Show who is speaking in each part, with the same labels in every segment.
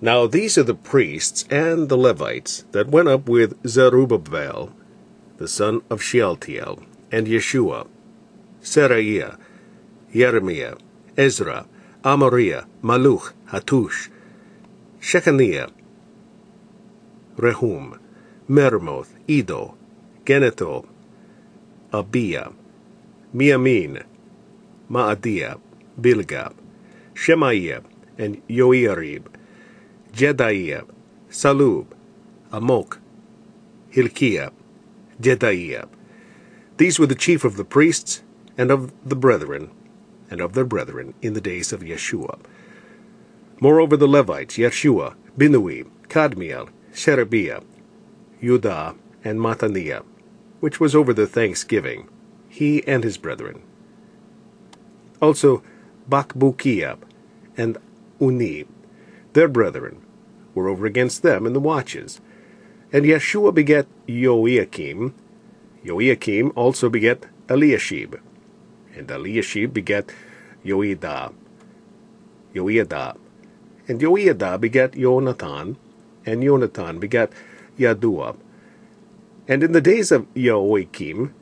Speaker 1: Now these are the priests and the Levites that went up with Zerubbabel, the son of Shealtiel, and Jeshua, Seraiah, Jeremiah, Ezra, Amariah, Malluch, Hattush, Shechaniah, Rehum, Meremoth, Iddo, Ginnetho, Abijah, Miamin, Maadiah, Bilgah, Shemaiah, and Joiarib, Jedaiah, Sallu, Amok, Hilkiah, Jedaiah. These were the chief of the priests and of the brethren, and of their brethren in the days of Jeshua. Moreover the Levites, Jeshua, Binnui, Kadmiel, Sherebiah, Judah, and Mattaniah, which was over the thanksgiving, he and his brethren. Also Bakbukiah and Unni, their brethren, were over against them in the watches. And Jeshua begat Joiakim. Joiakim also begat Eliashib. And Eliashib begat Joiada. And Joiada begat Jonathan. And Jonathan begat Yaddua. And in the days of Joiakim,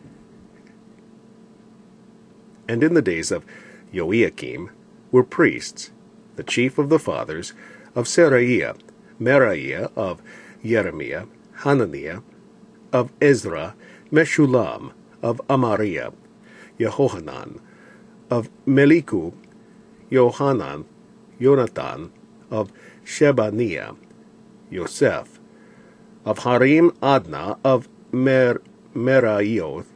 Speaker 1: were priests, the chief of the fathers of Seraiah, Amariah of Jeremiah, Hananiah of Ezra, Meshullam of Amariah, Yehohanan of Meliku, Johanan, Jonathan of Shebaniah, Yosef of Harim Adna of Meraioth,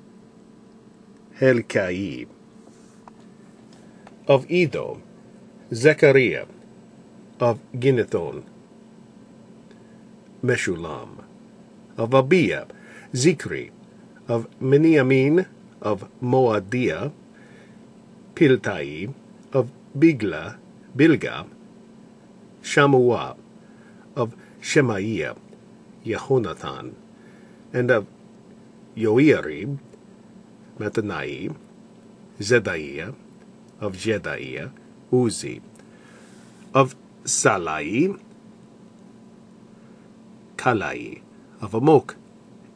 Speaker 1: Hilkiah of Iddo, Zechariah of Ginnetho, Meshullam of Abijah, Zikri of Miamin of Maadiah, Piltai of Bilgah, Shammua of Shemaiah, Yehonathan, and of Joiarib, Mattaniah, Jedaiah, of Jedaiah, Uzi, of Salai, Kalai, of Amok,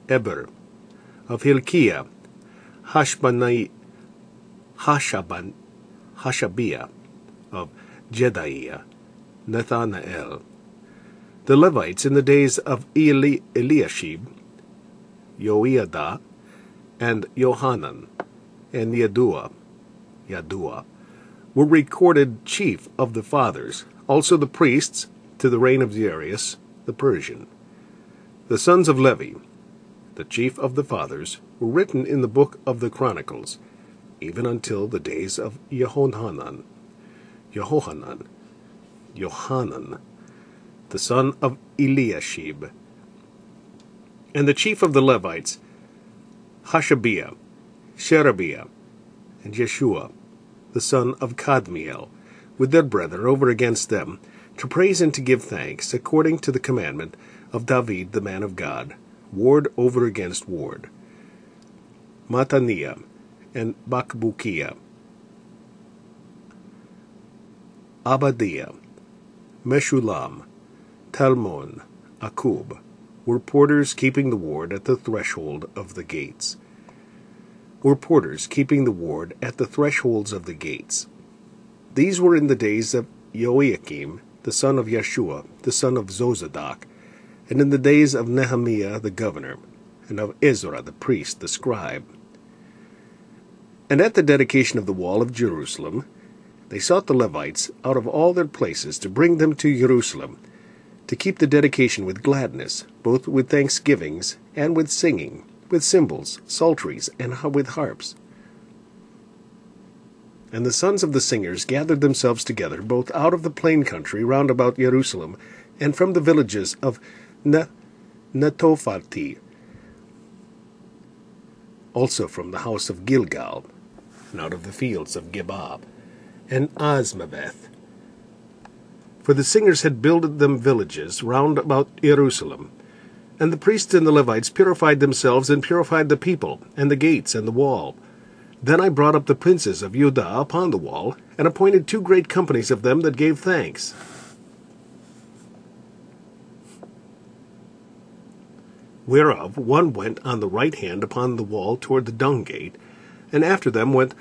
Speaker 1: Eber, of Hilkiah, Hashabiah, of Jedaiah, Nathanael. The Levites in the days of Eliashib, Joiada, and Johanan, and Yaddua, were recorded chief of the fathers, also the priests, to the reign of Darius the Persian. The sons of Levi, the chief of the fathers, were written in the book of the Chronicles, even until the days of Johanan, the son of Eliashib. And the chief of the Levites, Hashabiah, Sherebiah, and Jeshua, the son of Kadmiel, with their brethren over against them, to praise and to give thanks, according to the commandment of David the man of God, ward over against ward. Mattaniah and Bakbukiah, Abijah, Meshullam, Talmon, Akub, were porters keeping the ward at the threshold of the gates. These were in the days of Joiakim, the son of Jeshua, the son of Zozadak, and in the days of Nehemiah the governor, and of Ezra the priest, the scribe. And at the dedication of the wall of Jerusalem, they sought the Levites out of all their places to bring them to Jerusalem, to keep the dedication with gladness, both with thanksgivings and with singing, with cymbals, psalteries, and with harps. And the sons of the singers gathered themselves together, both out of the plain country round about Jerusalem, and from the villages of Netophathi, also from the house of Gilgal, and out of the fields of Gebab, and Azmaveth. For the singers had builded them villages round about Jerusalem. And the priests and the Levites purified themselves, and purified the people, and the gates, and the wall. Then I brought up the princes of Judah upon the wall, and appointed 2 great companies of them that gave thanks. whereof one went on the right hand upon the wall toward the dung gate, and after them went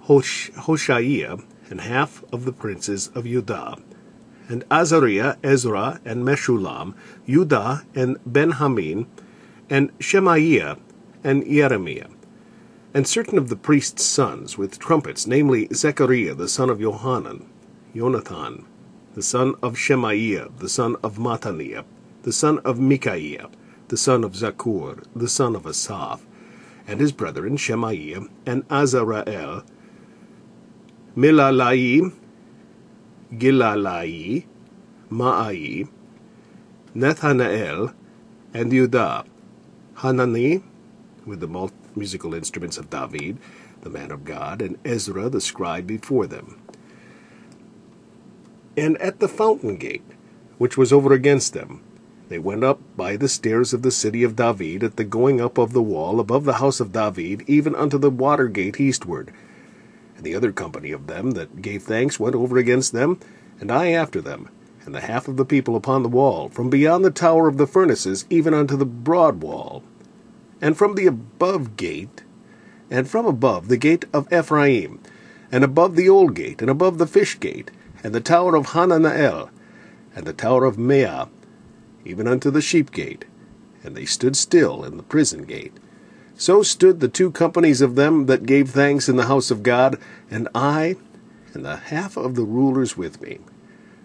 Speaker 1: Hoshaiah, and half of the princes of Judah, and Azariah, Ezra, and Meshullam, Judah, and Benjamin, and Shemaiah, and Jeremiah, and certain of the priests' sons with trumpets, namely Zechariah the son of Johanan, Jonathan the son of Shemaiah, the son of Mattaniah, the son of Micaiah, the son of Zakkur, the son of Asaph, and his brethren Shemaiah, and Azareel, Milalai, Gilalai, Maai, Nethanael, and Judah, Hanani, with the musical instruments of David, the man of God, and Ezra the scribe before them. And at the fountain gate, which was over against them, they went up by the stairs of the city of David at the going up of the wall above the house of David, even unto the water gate eastward. And the other company of them that gave thanks went over against them, and I after them, and the half of the people upon the wall, from beyond the tower of the furnaces even unto the broad wall, and from the above gate, and from above the gate of Ephraim, and above the old gate, and above the fish gate, and the tower of Hananael, and the tower of Meah, even unto the sheep gate, and they stood still in the prison gate. So stood the two companies of them that gave thanks in the house of God, and I, and the half of the rulers with me,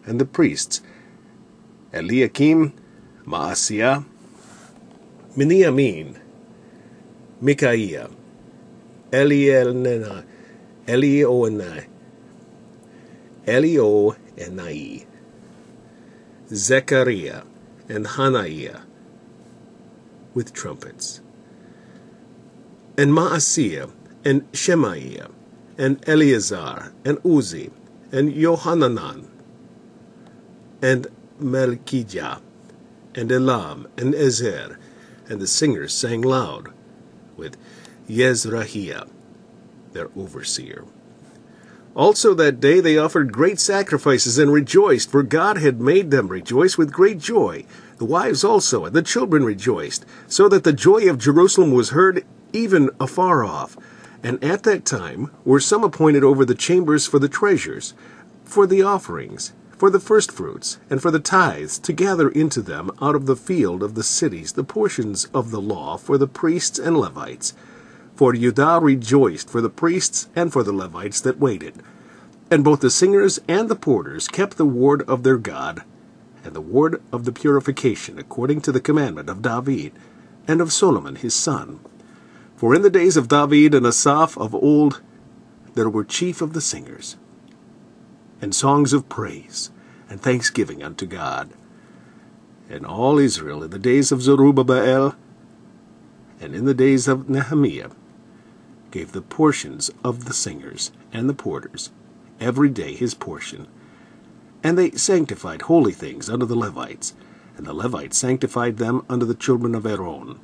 Speaker 1: and the priests, Eliakim, Maaseiah, Miamin, Micaiah, Elioenai, Zechariah, and Hananiah, with trumpets, and Maaseiah, and Shemaiah, and Eleazar, and Uzi, and Johanan, and Malchijah, and Elam, and Ezer, and the singers sang loud, with Yezrahiah, their overseer. Also that day they offered great sacrifices and rejoiced, for God had made them rejoice with great joy. The wives also and the children rejoiced, so that the joy of Jerusalem was heard even afar off. And at that time were some appointed over the chambers for the treasures, for the offerings, for the firstfruits, and for the tithes, to gather into them out of the field of the cities the portions of the law for the priests and Levites. For Judah rejoiced for the priests and for the Levites that waited. And both the singers and the porters kept the ward of their God, and the ward of the purification, according to the commandment of David, and of Solomon his son. For in the days of David and Asaph of old there were chief of the singers, and songs of praise, and thanksgiving unto God. And all Israel in the days of Zerubbabel, and in the days of Nehemiah, gave the portions of the singers and the porters, every day his portion. And they sanctified holy things unto the Levites, and the Levites sanctified them unto the children of Aaron.